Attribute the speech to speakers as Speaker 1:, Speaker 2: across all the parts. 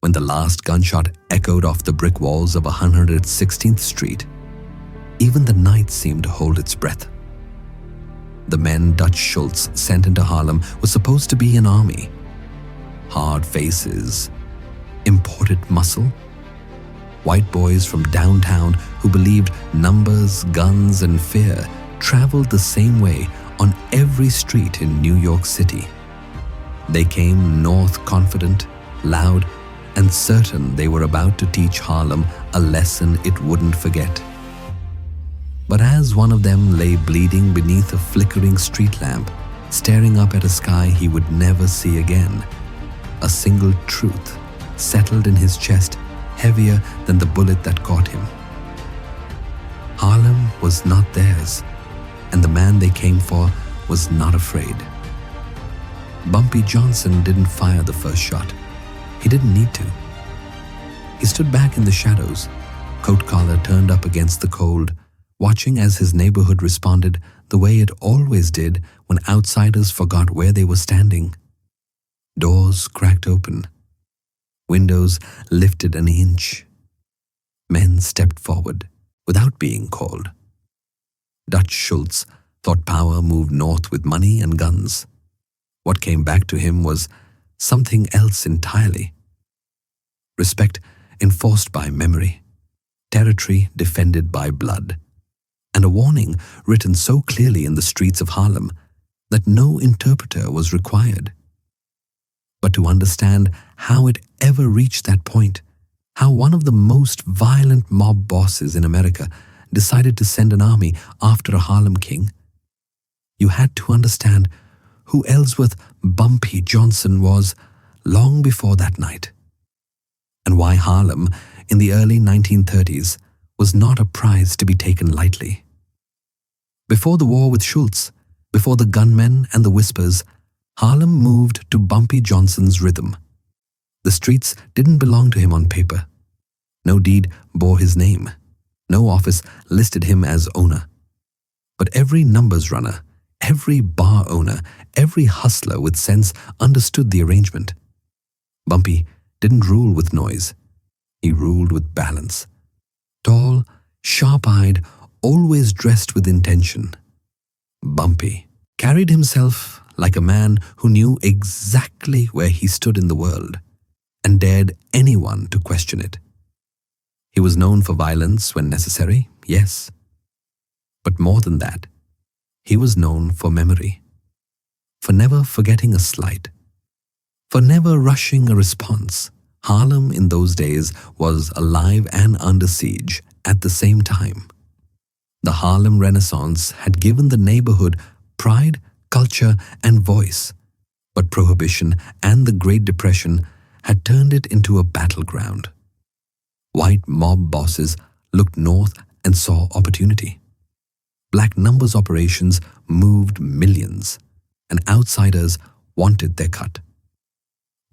Speaker 1: When the last gunshot echoed off the brick walls of 116th Street, even the night seemed to hold its breath. The men Dutch Schultz sent into Harlem were supposed to be an army. Hard faces, imported muscle, white boys from downtown who believed numbers, guns, and fear traveled the same way on every street in New York City. They came north confident, loud, and certain they were about to teach Harlem a lesson it wouldn't forget. But as one of them lay bleeding beneath a flickering street lamp, staring up at a sky he would never see again, a single truth settled in his chest, heavier than the bullet that caught him. Harlem was not theirs, and the man they came for was not afraid. Bumpy Johnson didn't fire the first shot. He didn't need to. He stood back in the shadows, coat collar turned up against the cold, watching as his neighborhood responded the way it always did when outsiders forgot where they were standing. Doors cracked open. Windows lifted an inch. Men stepped forward without being called. Dutch Schultz thought power moved north with money and guns. What came back to him was something else entirely. Respect enforced by memory, territory defended by blood, and a warning written so clearly in the streets of Harlem that no interpreter was required. But to understand how it ever reached that point, how one of the most violent mob bosses in America decided to send an army after a Harlem king, you had to understand who Ellsworth Bumpy Johnson was long before that night, and why Harlem in the early 1930s was not a prize to be taken lightly. Before the war with Schultz, before the gunmen and the whispers, Harlem moved to Bumpy Johnson's rhythm. The streets didn't belong to him on paper. No deed bore his name. No office listed him as owner. But every numbers runner, every bar owner, every hustler with sense understood the arrangement. Bumpy didn't rule with noise. He ruled with balance. Tall, sharp-eyed, always dressed with intention. Bumpy carried himself like a man who knew exactly where he stood in the world and dared anyone to question it. He was known for violence when necessary, yes. But more than that, he was known for memory, for never forgetting a slight, for never rushing a response. Harlem in those days was alive and under siege at the same time. The Harlem Renaissance had given the neighborhood pride, culture, and voice, but Prohibition and the Great Depression had turned it into a battleground. White mob bosses looked north and saw opportunity. Black numbers operations moved millions, and outsiders wanted their cut.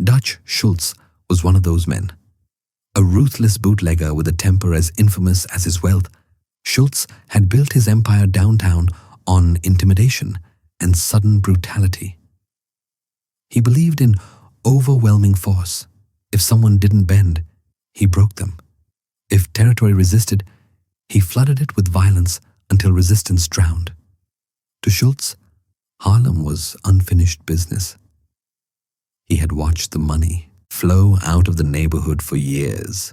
Speaker 1: Dutch Schultz was one of those men. A ruthless bootlegger with a temper as infamous as his wealth, Schultz had built his empire downtown on intimidation and sudden brutality. He believed in overwhelming force. If someone didn't bend, he broke them. If territory resisted, he flooded it with violence until resistance drowned. To Schultz, Harlem was unfinished business. He had watched the money flow out of the neighborhood for years,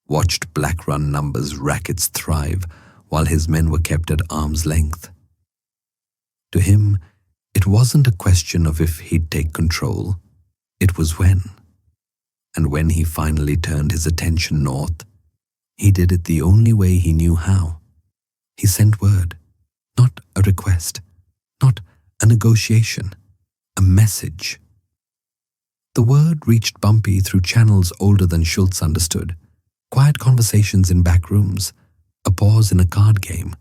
Speaker 1: watched black-run numbers rackets thrive while his men were kept at arm's length. To him, it wasn't a question of if he'd take control, it was when. And when he finally turned his attention north, he did it the only way he knew how. He sent word, not a request, not a negotiation, a message. The word reached Bumpy through channels older than Schultz understood. Quiet conversations in back rooms, a pause in a card game,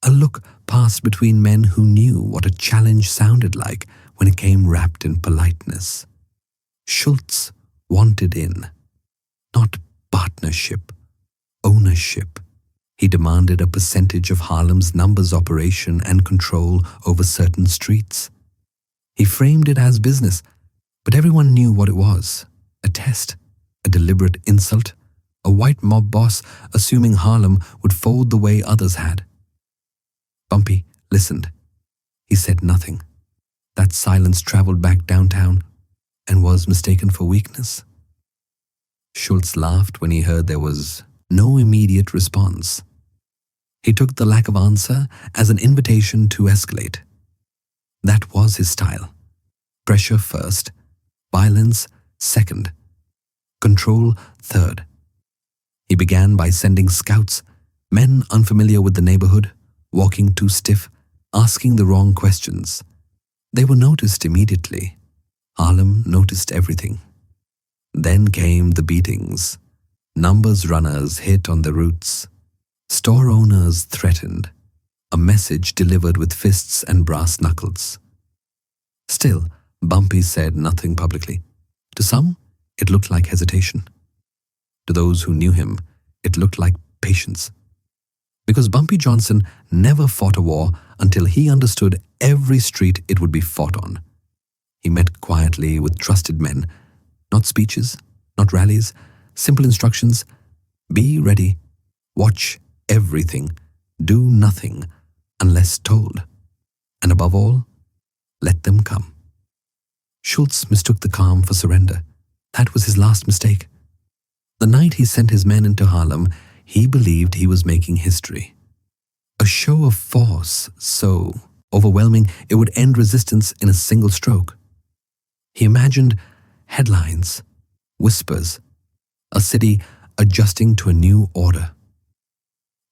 Speaker 1: a look passed between men who knew what a challenge sounded like when it came wrapped in politeness. Schultz wanted in, not partnership, ownership. He demanded a percentage of Harlem's numbers operation and control over certain streets. He framed it as business, but everyone knew what it was, a test, A deliberate insult? A white mob boss assuming Harlem would fold the way others had? Bumpy listened. He said nothing. That silence traveled back downtown and was mistaken for weakness. Schultz laughed when he heard there was no immediate response. He took the lack of answer as an invitation to escalate. That was his style. Pressure first, violence second, control third. He began by sending scouts, men unfamiliar with the neighborhood, walking too stiff, asking the wrong questions. They were noticed immediately. Harlem noticed everything. Then came the beatings. Numbers runners hit on the routes. Store owners threatened. A message delivered with fists and brass knuckles. Still, Bumpy said nothing publicly. To some, it looked like hesitation. To those who knew him, it looked like patience. Because Bumpy Johnson never fought a war until he understood every street it would be fought on. He met quietly with trusted men. Not speeches, not rallies, simple instructions. Be ready. Watch everything. Do nothing unless told. And above all, let them come. Schultz mistook the calm for surrender. That was his last mistake. The night he sent his men into Harlem, he believed he was making history. A show of force so overwhelming it would end resistance in a single stroke. He imagined headlines, whispers, a city adjusting to a new order.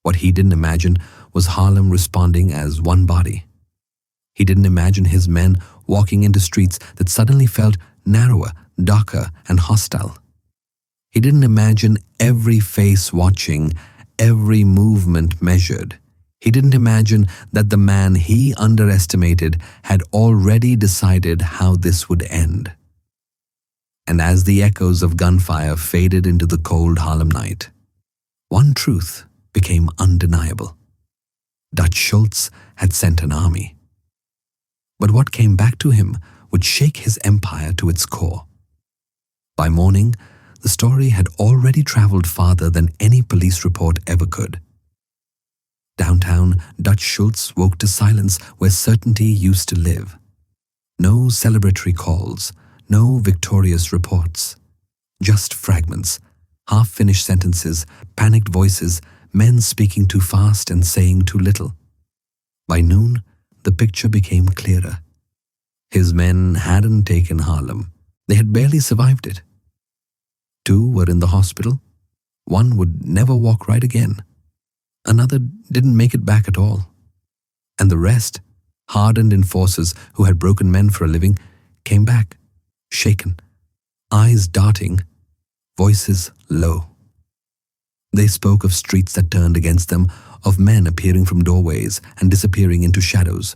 Speaker 1: What he didn't imagine was Harlem responding as one body. He didn't imagine his men walking into streets that suddenly felt narrower, darker, and hostile. He didn't imagine every face watching, every movement measured. He didn't imagine that the man he underestimated had already decided how this would end. And as the echoes of gunfire faded into the cold Harlem night, one truth became undeniable. Dutch Schultz had sent an army. But what came back to him would shake his empire to its core. By morning, the story had already traveled farther than any police report ever could. Downtown, Dutch Schultz woke to silence where certainty used to live. No celebratory calls, no victorious reports. Just fragments, half-finished sentences, panicked voices, men speaking too fast and saying too little. By noon, the picture became clearer. His men hadn't taken Harlem. They had barely survived it. 2 were in the hospital. 1 would never walk right again. Another didn't make it back at all. And the rest, hardened enforcers who had broken men for a living, came back, shaken, eyes darting, voices low. They spoke of streets that turned against them, of men appearing from doorways and disappearing into shadows,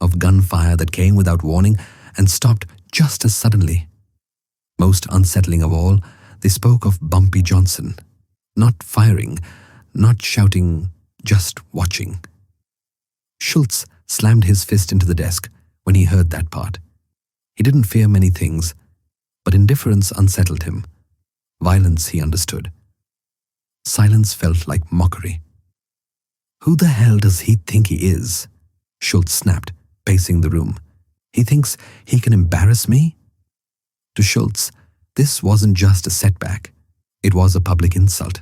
Speaker 1: of gunfire that came without warning and stopped just as suddenly. Most unsettling of all, they spoke of Bumpy Johnson, not firing, not shouting, just watching. Schultz slammed his fist into the desk when he heard that part. He didn't fear many things, but indifference unsettled him. Violence he understood. Silence felt like mockery. Who the hell does he think he is? Schultz snapped, pacing the room. He thinks he can embarrass me? To Schultz, this wasn't just a setback. It was a public insult.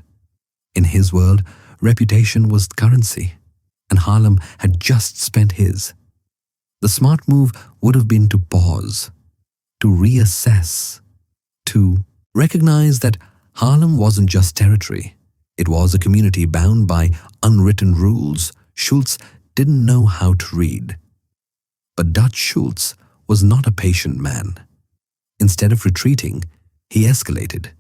Speaker 1: In his world, reputation was currency, and Harlem had just spent his. The smart move would have been to pause, to reassess, to recognize that Harlem wasn't just territory. It was a community bound by unwritten rules Schultz didn't know how to read. But Dutch Schultz was not a patient man. Instead of retreating, he escalated.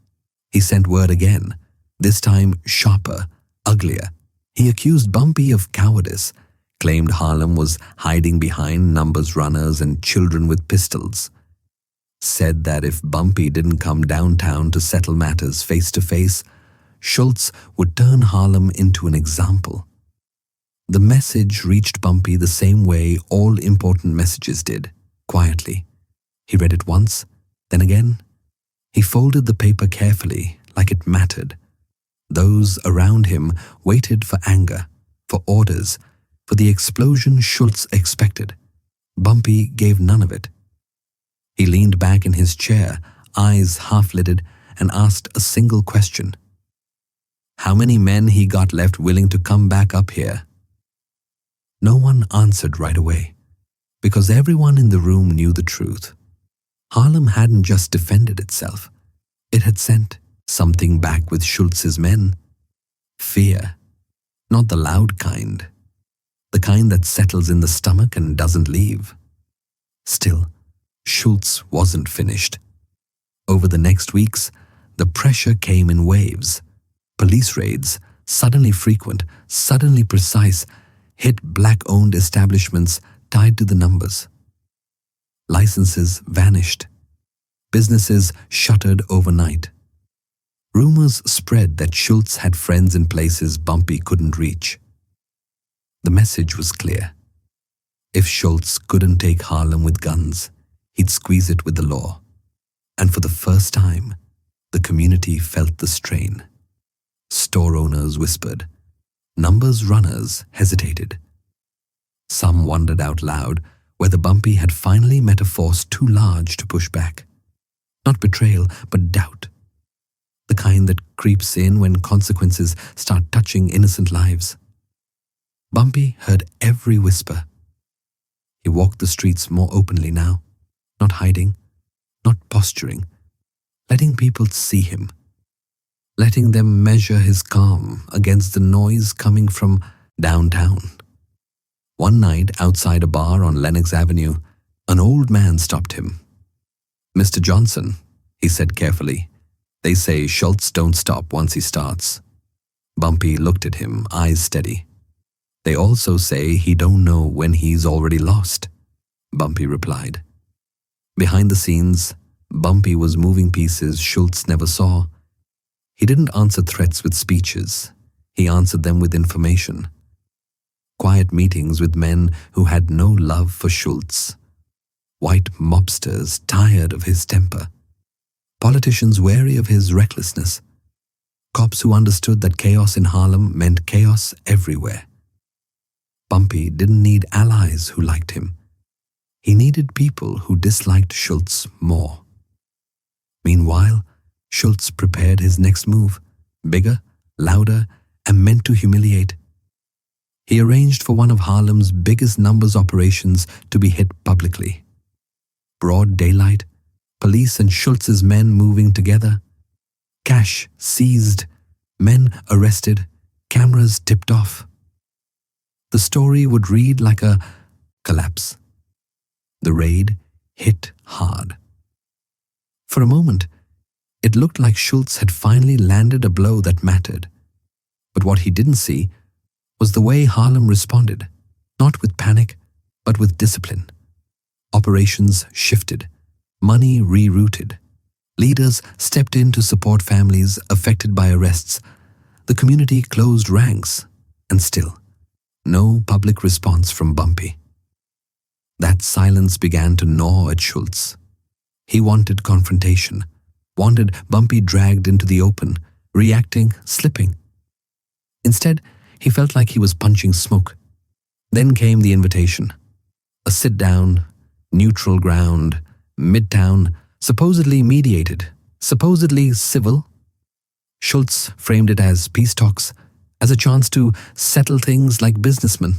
Speaker 1: He sent word again, this time sharper, uglier. He accused Bumpy of cowardice, claimed Harlem was hiding behind numbers runners and children with pistols. Said that if Bumpy didn't come downtown to settle matters face to face, Schultz would turn Harlem into an example. The message reached Bumpy the same way all important messages did, quietly. He read it once, then again. He folded the paper carefully, like it mattered. Those around him waited for anger, for orders, for the explosion Schultz expected. Bumpy gave none of it. He leaned back in his chair, eyes half-lidded, and asked a single question. How many men he got left willing to come back up here? No one answered right away, because everyone in the room knew the truth. Harlem hadn't just defended itself. It had sent something back with Schultz's men. Fear. Not the loud kind. The kind that settles in the stomach and doesn't leave. Still, Schultz wasn't finished. Over the next weeks, the pressure came in waves. Police raids, suddenly frequent, suddenly precise, hit black-owned establishments tied to the numbers. Licenses vanished. Businesses shuttered overnight. Rumors spread that Schultz had friends in places Bumpy couldn't reach. The message was clear. If Schultz couldn't take Harlem with guns, he'd squeeze it with the law. And for the first time, the community felt the strain. Store owners whispered. Numbers runners hesitated. Some wondered out loud whether Bumpy had finally met a force too large to push back. Not betrayal, but doubt. The kind that creeps in when consequences start touching innocent lives. Bumpy heard every whisper. He walked the streets more openly now, not hiding, not posturing, letting people see him, letting them measure his calm against the noise coming from downtown. One night outside a bar on Lenox Avenue, an old man stopped him. "Mr. Johnson," he said carefully, "they say Schultz don't stop once he starts." Bumpy looked at him, eyes steady. "They also say he don't know when he's already lost," Bumpy replied. Behind the scenes, Bumpy was moving pieces Schultz never saw. He didn't answer threats with speeches. He answered them with information. Quiet meetings with men who had no love for Schultz. White mobsters tired of his temper. Politicians wary of his recklessness. Cops who understood that chaos in Harlem meant chaos everywhere. Bumpy didn't need allies who liked him. He needed people who disliked Schultz more. Meanwhile, Schultz prepared his next move, bigger, louder, and meant to humiliate. He arranged for one of Harlem's biggest numbers operations to be hit publicly. Broad daylight, police and Schultz's men moving together. Cash seized, men arrested, cameras tipped off. The story would read like a collapse. The raid hit hard. For a moment, it looked like Schultz had finally landed a blow that mattered. But what he didn't see was the way Harlem responded, not with panic, but with discipline. Operations shifted, money rerouted. Leaders stepped in to support families affected by arrests. The community closed ranks, and still, no public response from Bumpy. That silence began to gnaw at Schultz. He wanted confrontation, wanted Bumpy dragged into the open, reacting, slipping. Instead, he felt like he was punching smoke. Then came the invitation. A sit-down, neutral ground, midtown, supposedly mediated, supposedly civil. Schultz framed it as peace talks, as a chance to settle things like businessmen.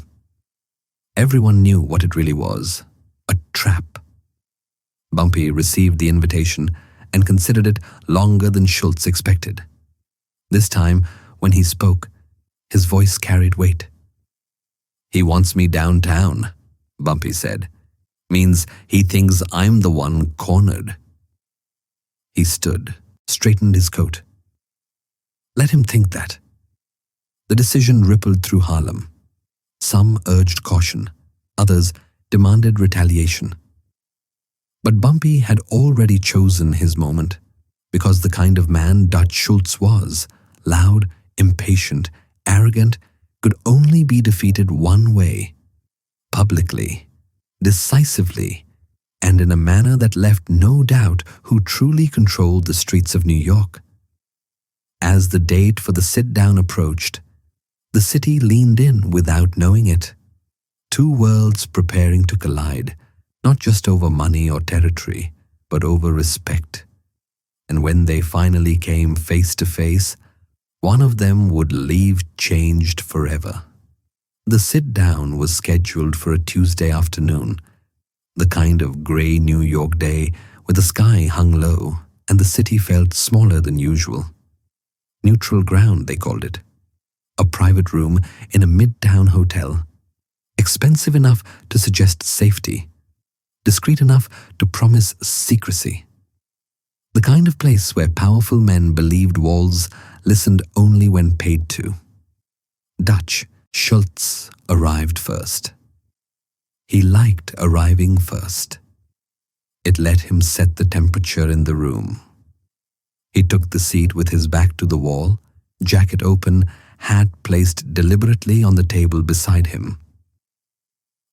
Speaker 1: Everyone knew what it really was, a trap. Bumpy received the invitation and considered it longer than Schultz expected. This time, when he spoke, his voice carried weight. "He wants me downtown," Bumpy said. "Means he thinks I'm the one cornered." He stood, straightened his coat. Let him think that. The decision rippled through Harlem. Some urged caution, others demanded retaliation. But Bumpy had already chosen his moment, because the kind of man Dutch Schultz was, loud, impatient, arrogant, could only be defeated one way, publicly, decisively, and in a manner that left no doubt who truly controlled the streets of New York. As the date for the sit-down approached, the city leaned in without knowing it. Two worlds preparing to collide, not just over money or territory, but over respect. And when they finally came face to face, one of them would leave changed forever. The sit-down was scheduled for a Tuesday afternoon, the kind of grey New York day where the sky hung low and the city felt smaller than usual. Neutral ground, they called it. A private room in a midtown hotel, expensive enough to suggest safety, discreet enough to promise secrecy. The kind of place where powerful men believed walls listened only when paid to. Dutch Schultz arrived first. He liked arriving first. It let him set the temperature in the room. He took the seat with his back to the wall, jacket open, hat placed deliberately on the table beside him.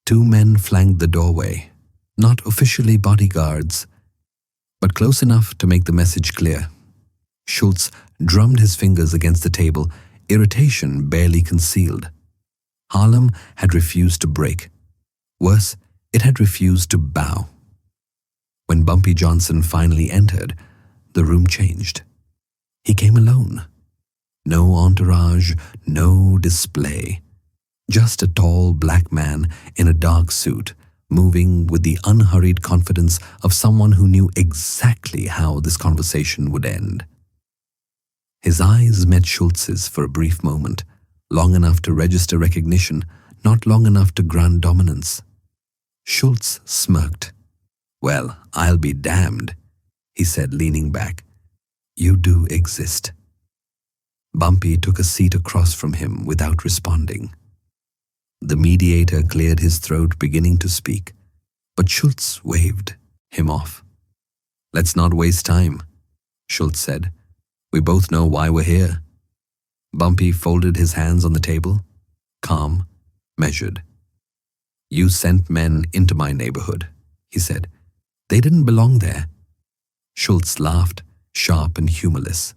Speaker 1: Two men flanked the doorway, not officially bodyguards, but close enough to make the message clear. Schultz drummed his fingers against the table, irritation barely concealed. Harlem had refused to break. Worse, it had refused to bow. When Bumpy Johnson finally entered, the room changed. He came alone. No entourage, no display. Just a tall black man in a dark suit, moving with the unhurried confidence of someone who knew exactly how this conversation would end. His eyes met Schultz's for a brief moment, long enough to register recognition, not long enough to grant dominance. Schultz smirked. "Well, I'll be damned," he said, leaning back. "You do exist." Bumpy took a seat across from him without responding. The mediator cleared his throat, beginning to speak, but Schultz waved him off. "Let's not waste time," Schultz said. "We both know why we're here." Bumpy folded his hands on the table, calm, measured. "You sent men into my neighborhood," he said. "They didn't belong there." Schultz laughed, sharp and humorless.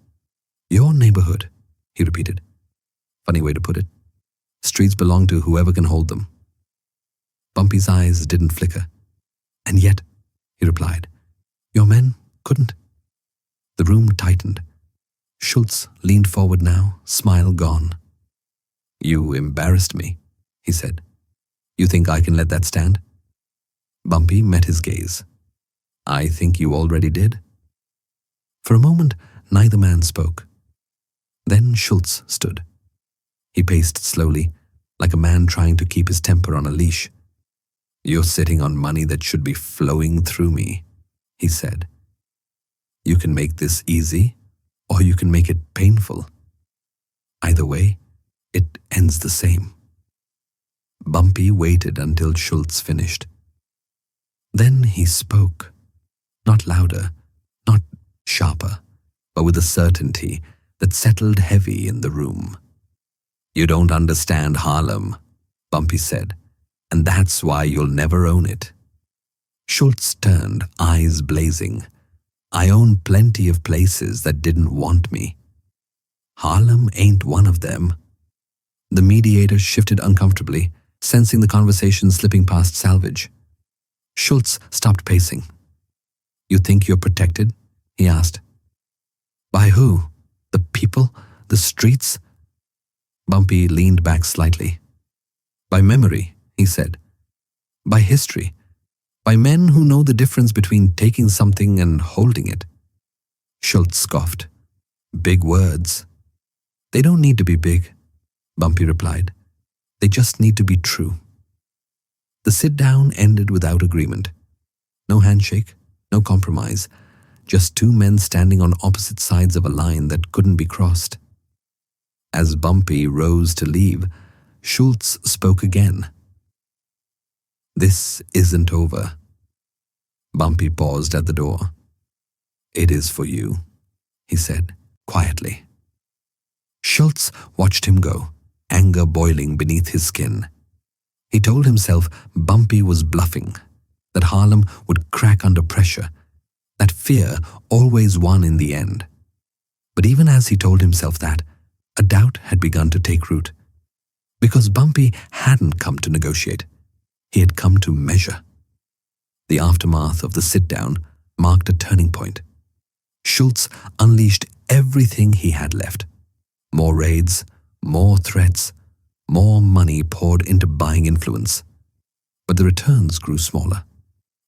Speaker 1: "Your neighborhood," he repeated. Funny way to put it. Streets belong to whoever can hold them. Bumpy's eyes didn't flicker. "And yet," he replied, "your men couldn't." The room tightened. Schultz leaned forward now, smile gone. "You embarrassed me," he said. "You think I can let that stand?" Bumpy met his gaze. "I think you already did." For a moment, neither man spoke. Then Schultz stood. He paced slowly, like a man trying to keep his temper on a leash. "You're sitting on money that should be flowing through me," he said. "You can make this easy, or you can make it painful. Either way, it ends the same." Bumpy waited until Schultz finished. Then he spoke, not louder, not sharper, but with a certainty that settled heavy in the room. "You don't understand Harlem," Bumpy said, "and that's why you'll never own it." Schultz turned, eyes blazing. "I own plenty of places that didn't want me. Harlem ain't one of them." The mediator shifted uncomfortably, sensing the conversation slipping past salvage. Schultz stopped pacing. "You think you're protected?" he asked. "By who? The people? The streets?" Bumpy leaned back slightly. "By memory," he said. "By history. By men who know the difference between taking something and holding it." Schultz scoffed. "Big words." "They don't need to be big," Bumpy replied. "They just need to be true." The sit-down ended without agreement. No handshake, no compromise, just two men standing on opposite sides of a line that couldn't be crossed. As Bumpy rose to leave, Schultz spoke again. "This isn't over." Bumpy paused at the door. "It is for you," he said, quietly. Schultz watched him go, anger boiling beneath his skin. He told himself Bumpy was bluffing, that Harlem would crack under pressure, that fear always won in the end. But even as he told himself that, a doubt had begun to take root. Because Bumpy hadn't come to negotiate. He had come to measure. The aftermath of the sit-down marked a turning point. Schultz unleashed everything he had left. More raids, more threats, more money poured into buying influence. But the returns grew smaller.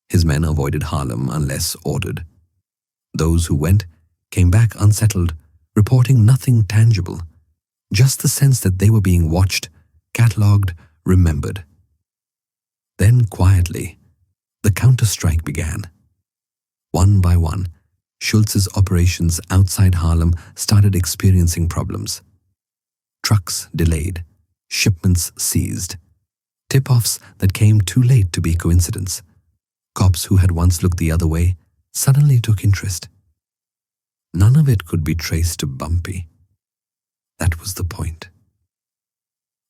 Speaker 1: His men avoided Harlem unless ordered. Those who went came back unsettled, reporting nothing tangible, just the sense that they were being watched, catalogued, remembered. Then quietly, the counter-strike began. One by one, Schultz's operations outside Harlem started experiencing problems. Trucks delayed, shipments seized, tip-offs that came too late to be coincidence. Cops who had once looked the other way suddenly took interest. None of it could be traced to Bumpy. That was the point.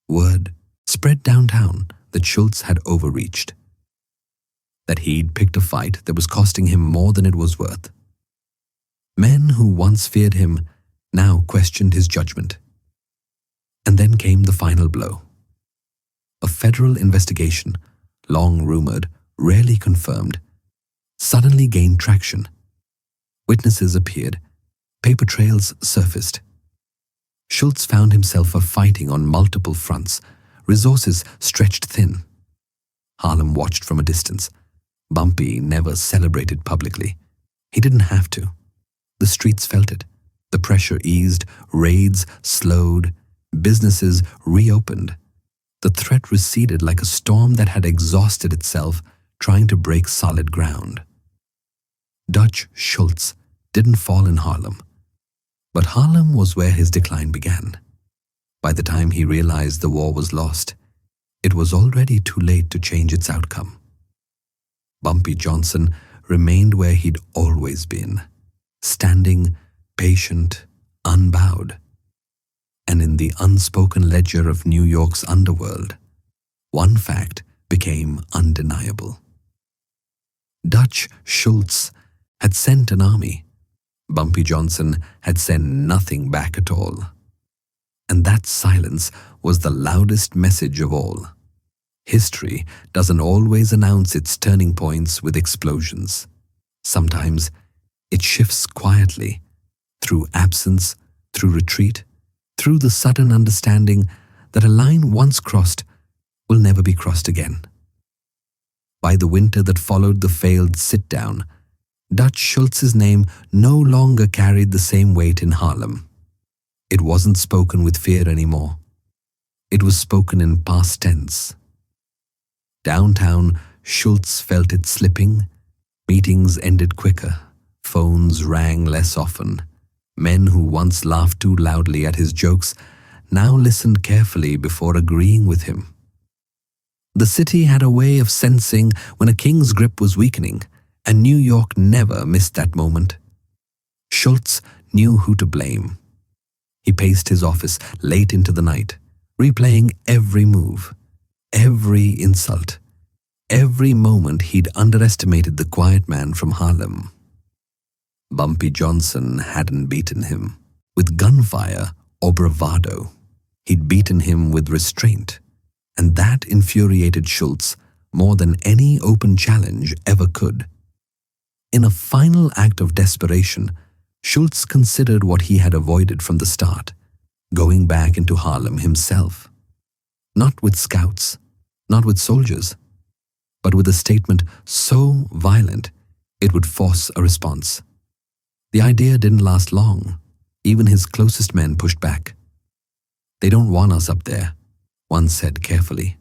Speaker 1: Word spread downtown that Schultz had overreached. That he'd picked a fight that was costing him more than it was worth. Men who once feared him now questioned his judgment. And then came the final blow. A federal investigation, long rumored, rarely confirmed, suddenly gained traction. Witnesses appeared. Paper trails surfaced. Schultz found himself fighting on multiple fronts, resources stretched thin. Harlem watched from a distance. Bumpy never celebrated publicly. He didn't have to. The streets felt it. The pressure eased, raids slowed, businesses reopened. The threat receded like a storm that had exhausted itself, trying to break solid ground. Dutch Schultz didn't fall in Harlem. But Harlem was where his decline began. By the time he realized the war was lost, it was already too late to change its outcome. Bumpy Johnson remained where he'd always been, standing, patient, unbowed. And in the unspoken ledger of New York's underworld, one fact became undeniable. Dutch Schultz had sent an army. Bumpy Johnson had sent nothing back at all. And that silence was the loudest message of all. History doesn't always announce its turning points with explosions. Sometimes it shifts quietly, through absence, through retreat, through the sudden understanding that a line once crossed will never be crossed again. By the winter that followed the failed sit-down, Dutch Schultz's name no longer carried the same weight in Harlem. It wasn't spoken with fear anymore. It was spoken in past tense. Downtown, Schultz felt it slipping. Meetings ended quicker. Phones rang less often. Men who once laughed too loudly at his jokes now listened carefully before agreeing with him. The city had a way of sensing when a king's grip was weakening, and New York never missed that moment. Schultz knew who to blame. He paced his office late into the night, replaying every move, every insult, every moment he'd underestimated the quiet man from Harlem. Bumpy Johnson hadn't beaten him with gunfire or bravado. He'd beaten him with restraint, and that infuriated Schultz more than any open challenge ever could. In a final act of desperation, Schultz considered what he had avoided from the start, going back into Harlem himself. Not with scouts, not with soldiers, but with a statement so violent it would force a response. The idea didn't last long. Even his closest men pushed back. "They don't want us up there," one said carefully.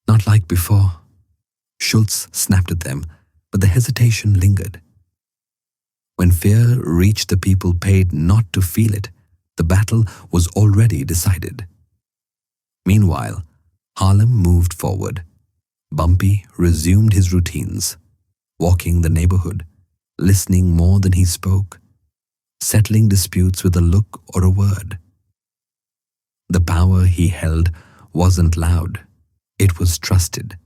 Speaker 1: "Not like before." Schultz snapped at them, but the hesitation lingered. When fear reached the people paid not to feel it, the battle was already decided. Meanwhile, Harlem moved forward. Bumpy resumed his routines, walking the neighborhood, listening more than he spoke, settling disputes with a look or a word. The power he held wasn't loud, it was trusted.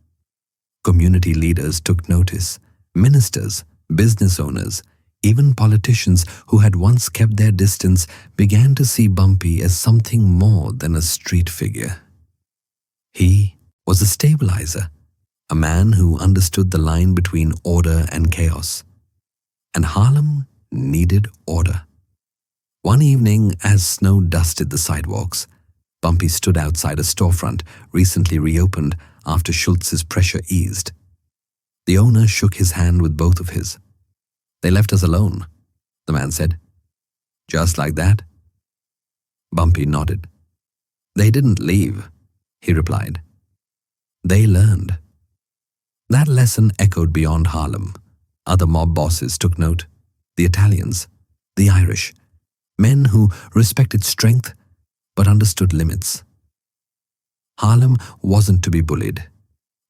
Speaker 1: Community leaders took notice, ministers, business owners, Even politicians who had once kept their distance began to see Bumpy as something more than a street figure. He was a stabilizer, a man who understood the line between order and chaos. And Harlem needed order. One evening, as snow dusted the sidewalks, Bumpy stood outside a storefront recently reopened after Schultz's pressure eased. The owner shook his hand with both of his. "They left us alone," the man said. "Just like that?" Bumpy nodded. "They didn't leave," he replied. "They learned." That lesson echoed beyond Harlem. Other mob bosses took note. The Italians, the Irish, men who respected strength but understood limits. Harlem wasn't to be bullied.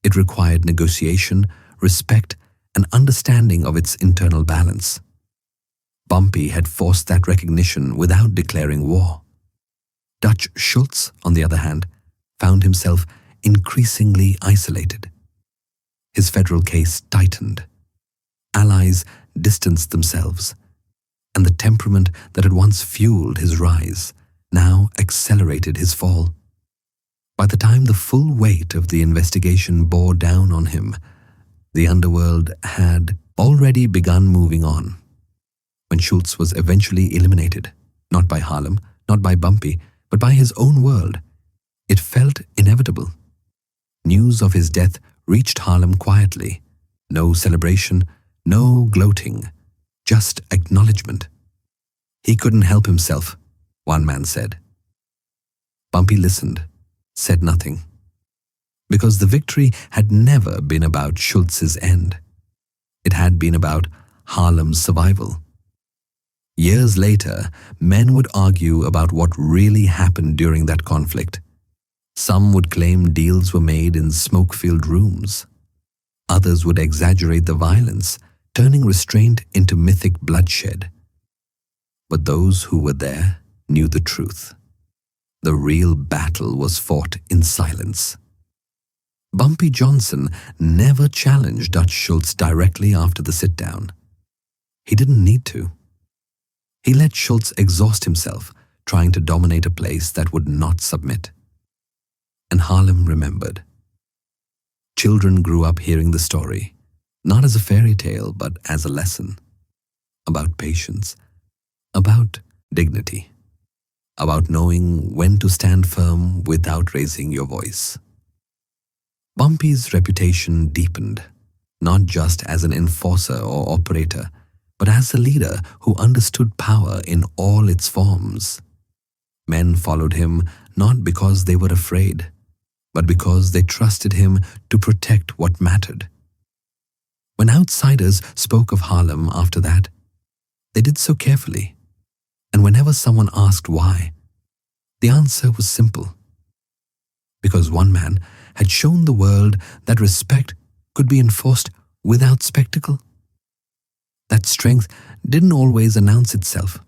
Speaker 1: It required negotiation, respect, and understanding of its internal balance. Bumpy had forced that recognition without declaring war. Dutch Schultz, on the other hand, found himself increasingly isolated. His federal case tightened. Allies distanced themselves, and the temperament that had once fueled his rise now accelerated his fall. By the time the full weight of the investigation bore down on him, the underworld had already begun moving on. When Schultz was eventually eliminated, not by Harlem, not by Bumpy, but by his own world, it felt inevitable. News of his death reached Harlem quietly. No celebration, no gloating, just acknowledgement. "He couldn't help himself," one man said. Bumpy listened, said nothing. Because the victory had never been about Schultz's end. It had been about Harlem's survival. Years later, men would argue about what really happened during that conflict. Some would claim deals were made in smoke-filled rooms. Others would exaggerate the violence, turning restraint into mythic bloodshed. But those who were there knew the truth. The real battle was fought in silence. Bumpy Johnson never challenged Dutch Schultz directly after the sit-down. He didn't need to. He let Schultz exhaust himself, trying to dominate a place that would not submit. And Harlem remembered. Children grew up hearing the story, not as a fairy tale, but as a lesson. About patience, about dignity, about knowing when to stand firm without raising your voice. Bumpy's reputation deepened, not just as an enforcer or operator, but as a leader who understood power in all its forms. Men followed him not because they were afraid, but because they trusted him to protect what mattered. When outsiders spoke of Harlem after that, they did so carefully, and whenever someone asked why, the answer was simple. Because one man had shown the world that respect could be enforced without spectacle. That strength didn't always announce itself,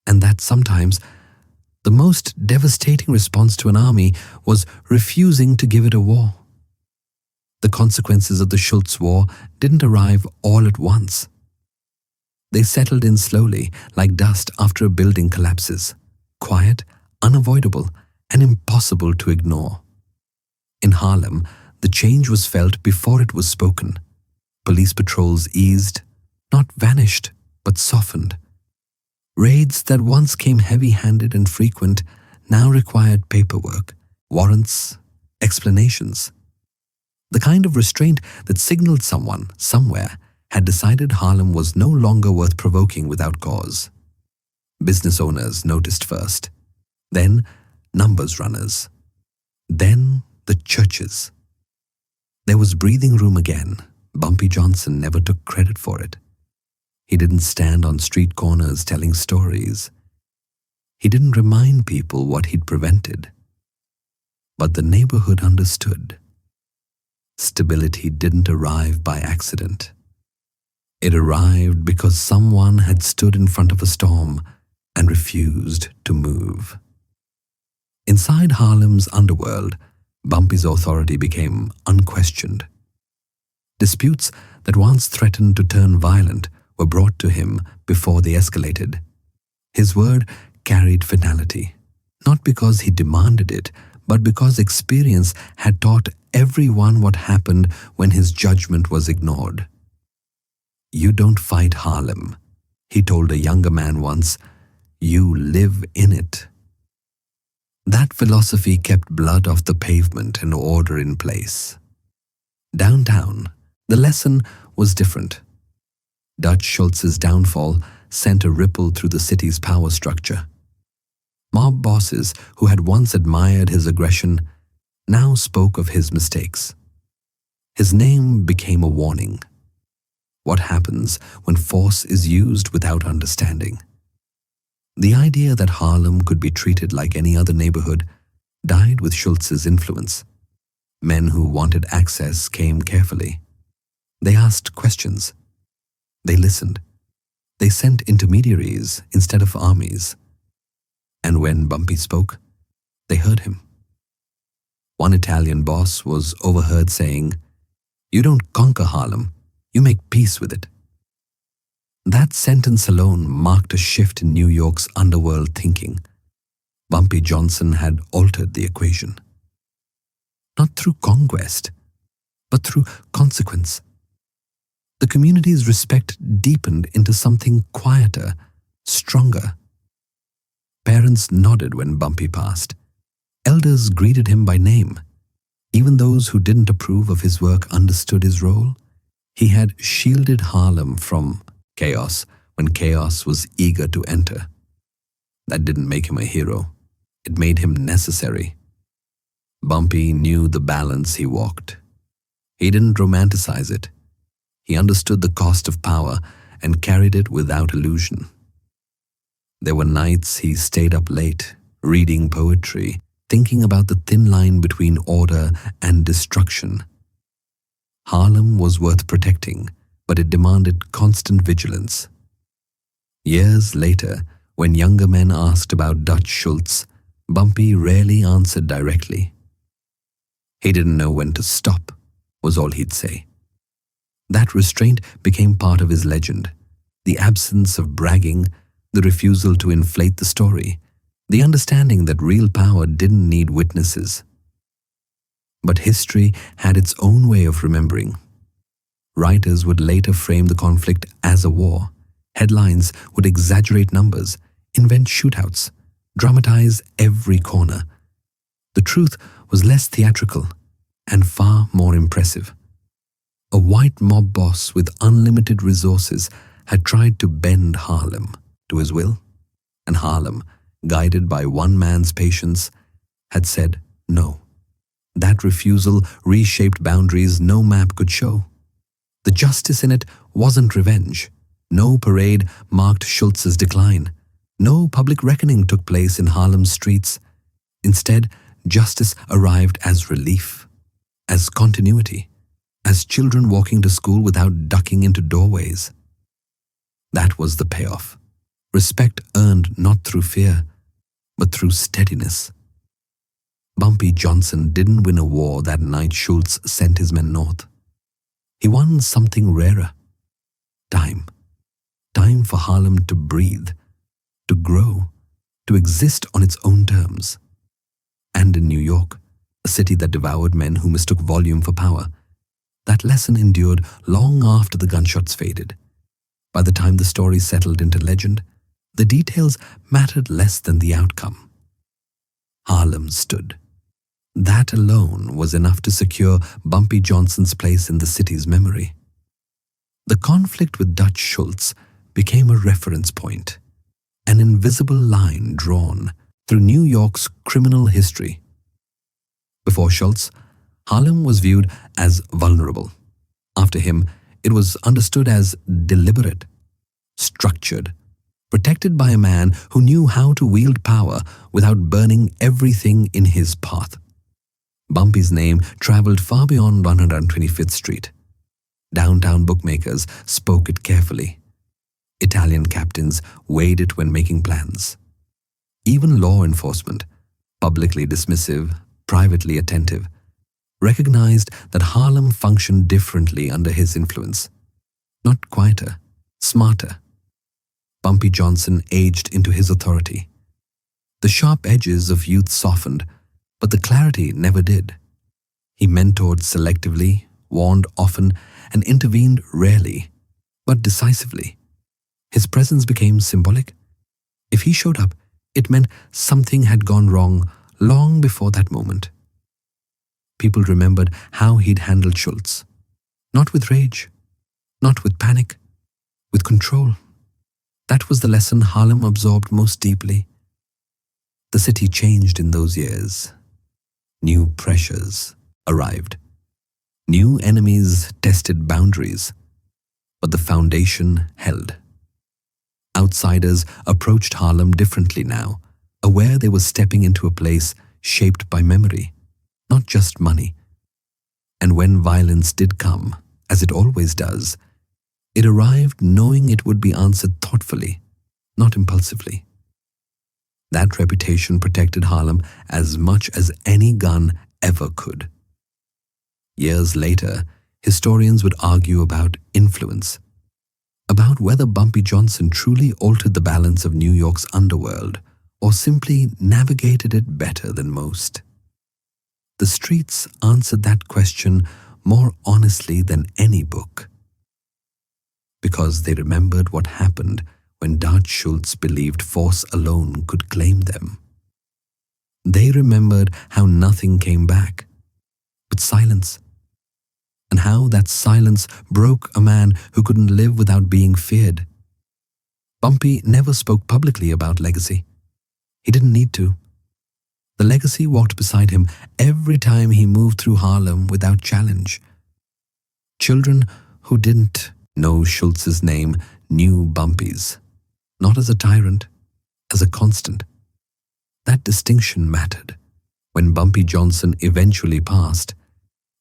Speaker 1: and that sometimes the most devastating response to an army was refusing to give it a war. The consequences of the Schultz War didn't arrive all at once. They settled in slowly, like dust after a building collapses, quiet, unavoidable, and impossible to ignore. In Harlem, the change was felt before it was spoken. Police patrols eased, not vanished, but softened. Raids that once came heavy-handed and frequent now required paperwork, warrants, explanations. The kind of restraint that signaled someone, somewhere, had decided Harlem was no longer worth provoking without cause. Business owners noticed first, then numbers runners, then the churches. There was breathing room again. Bumpy Johnson never took credit for it. He didn't stand on street corners telling stories. He didn't remind people what he'd prevented. But the neighborhood understood. Stability didn't arrive by accident. It arrived because someone had stood in front of a storm and refused to move. Inside Harlem's underworld, Bumpy's authority became unquestioned. Disputes that once threatened to turn violent were brought to him before they escalated. His word carried finality, not because he demanded it, but because experience had taught everyone what happened when his judgment was ignored. "You don't fight Harlem," he told a younger man once. "You live in it." That philosophy kept blood off the pavement and order in place. Downtown, the lesson was different. Dutch Schultz's downfall sent a ripple through the city's power structure. Mob bosses who had once admired his aggression now spoke of his mistakes. His name became a warning. What happens when force is used without understanding? The idea that Harlem could be treated like any other neighborhood died with Schultz's influence. Men who wanted access came carefully. They asked questions. They listened. They sent intermediaries instead of armies. And when Bumpy spoke, they heard him. One Italian boss was overheard saying, "You don't conquer Harlem, you make peace with it." That sentence alone marked a shift in New York's underworld thinking. Bumpy Johnson had altered the equation. Not through conquest, but through consequence. The community's respect deepened into something quieter, stronger. Parents nodded when Bumpy passed. Elders greeted him by name. Even those who didn't approve of his work understood his role. He had shielded Harlem from chaos when chaos was eager to enter. That didn't make him a hero. It made him necessary. Bumpy knew the balance he walked. He didn't romanticize it. He understood the cost of power and carried it without illusion. There were nights he stayed up late, reading poetry, thinking about the thin line between order and destruction. Harlem was worth protecting, but it demanded constant vigilance. Years later, when younger men asked about Dutch Schultz, Bumpy rarely answered directly. He didn't know when to stop, was all he'd say. That restraint became part of his legend. The absence of bragging, the refusal to inflate the story, the understanding that real power didn't need witnesses. But history had its own way of remembering. Writers would later frame the conflict as a war. Headlines would exaggerate numbers, invent shootouts, dramatize every corner. The truth was less theatrical and far more impressive. A white mob boss with unlimited resources had tried to bend Harlem to his will, and Harlem, guided by one man's patience, had said no. That refusal reshaped boundaries no map could show. The justice in it wasn't revenge. No parade marked Schultz's decline. No public reckoning took place in Harlem's streets. Instead, justice arrived as relief, as continuity, as children walking to school without ducking into doorways. That was the payoff. Respect earned not through fear, but through steadiness. Bumpy Johnson didn't win a war that night Schultz sent his men north. He won something rarer. Time. Time for Harlem to breathe, to grow, to exist on its own terms. And in New York, a city that devoured men who mistook volume for power, that lesson endured long after the gunshots faded. By the time the story settled into legend, the details mattered less than the outcome. Harlem stood. That alone was enough to secure Bumpy Johnson's place in the city's memory. The conflict with Dutch Schultz became a reference point, an invisible line drawn through New York's criminal history. Before Schultz, Harlem was viewed as vulnerable. After him, it was understood as deliberate, structured, protected by a man who knew how to wield power without burning everything in his path. Bumpy's name traveled far beyond 125th Street. Downtown bookmakers spoke it carefully. Italian captains weighed it when making plans. Even law enforcement, publicly dismissive, privately attentive, recognized that Harlem functioned differently under his influence. Not quieter, smarter. Bumpy Johnson aged into his authority. The sharp edges of youth softened, but the clarity never did. He mentored selectively, warned often, and intervened rarely, but decisively. His presence became symbolic. If he showed up, it meant something had gone wrong long before that moment. People remembered how he'd handled Schultz. Not with rage, not with panic, with control. That was the lesson Harlem absorbed most deeply. The city changed in those years. New pressures arrived. New enemies tested boundaries, but the foundation held. Outsiders approached Harlem differently now, aware they were stepping into a place shaped by memory, not just money. And when violence did come, as it always does, it arrived knowing it would be answered thoughtfully, not impulsively. That reputation protected Harlem as much as any gun ever could. Years later, historians would argue about influence, about whether Bumpy Johnson truly altered the balance of New York's underworld or simply navigated it better than most. The streets answered that question more honestly than any book, because they remembered what happened when Dutch Schultz believed force alone could claim them. They remembered how nothing came back, but silence, and how that silence broke a man who couldn't live without being feared. Bumpy never spoke publicly about legacy. He didn't need to. The legacy walked beside him every time he moved through Harlem without challenge. Children who didn't know Schultz's name knew Bumpy's, not as a tyrant, as a constant. That distinction mattered. When Bumpy Johnson eventually passed,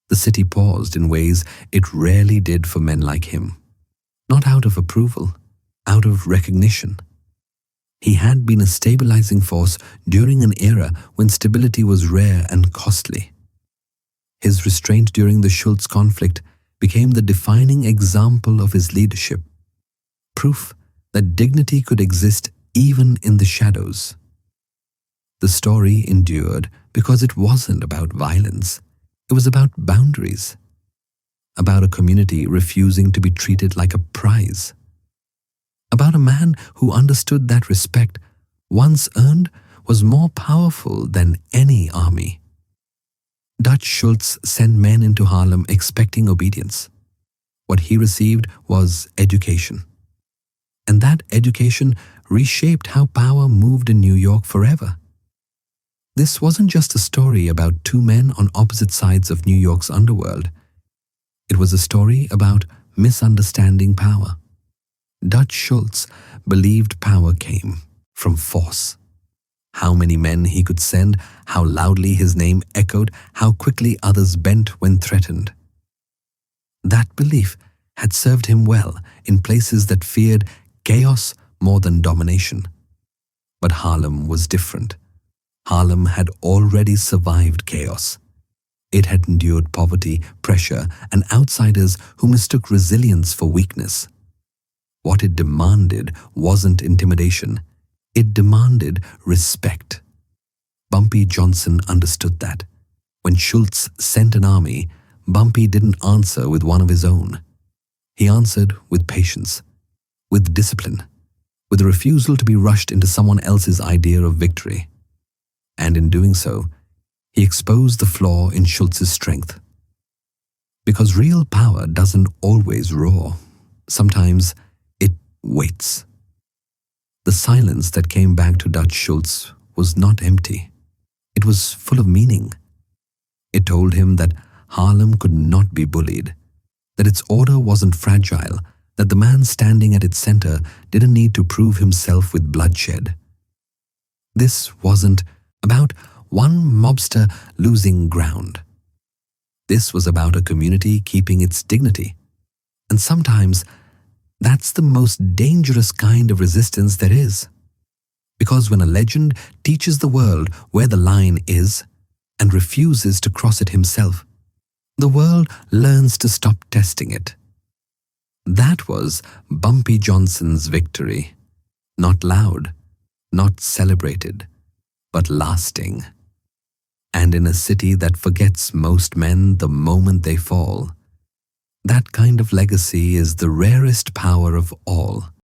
Speaker 1: the city paused in ways it rarely did for men like him. Not out of approval, out of recognition. He had been a stabilizing force during an era when stability was rare and costly. His restraint during the Schultz conflict became the defining example of his leadership, proof that dignity could exist even in the shadows. The story endured because it wasn't about violence. It was about boundaries, about a community refusing to be treated like a prize, about a man who understood that respect, once earned, was more powerful than any army. Dutch Schultz sent men into Harlem expecting obedience. What he received was education. And that education reshaped how power moved in New York forever. This wasn't just a story about two men on opposite sides of New York's underworld. It was a story about misunderstanding power. Dutch Schultz believed power came from force. How many men he could send, how loudly his name echoed, how quickly others bent when threatened. That belief had served him well in places that feared chaos more than domination. But Harlem was different. Harlem had already survived chaos. It had endured poverty, pressure, and outsiders who mistook resilience for weakness. What it demanded wasn't intimidation. It demanded respect. Bumpy Johnson understood that. When Schultz sent an army, Bumpy didn't answer with one of his own. He answered with patience, with discipline, with a refusal to be rushed into someone else's idea of victory. And in doing so, he exposed the flaw in Schultz's strength. Because real power doesn't always roar. Sometimes it waits. The silence that came back to Dutch Schultz was not empty. It was full of meaning. It told him that Harlem could not be bullied, that its order wasn't fragile, that the man standing at its center didn't need to prove himself with bloodshed. This wasn't about one mobster losing ground. This was about a community keeping its dignity. And sometimes that's the most dangerous kind of resistance there is. Because when a legend teaches the world where the line is and refuses to cross it himself, the world learns to stop testing it. That was Bumpy Johnson's victory. Not loud, not celebrated, but lasting. And in a city that forgets most men the moment they fall, that kind of legacy is the rarest power of all.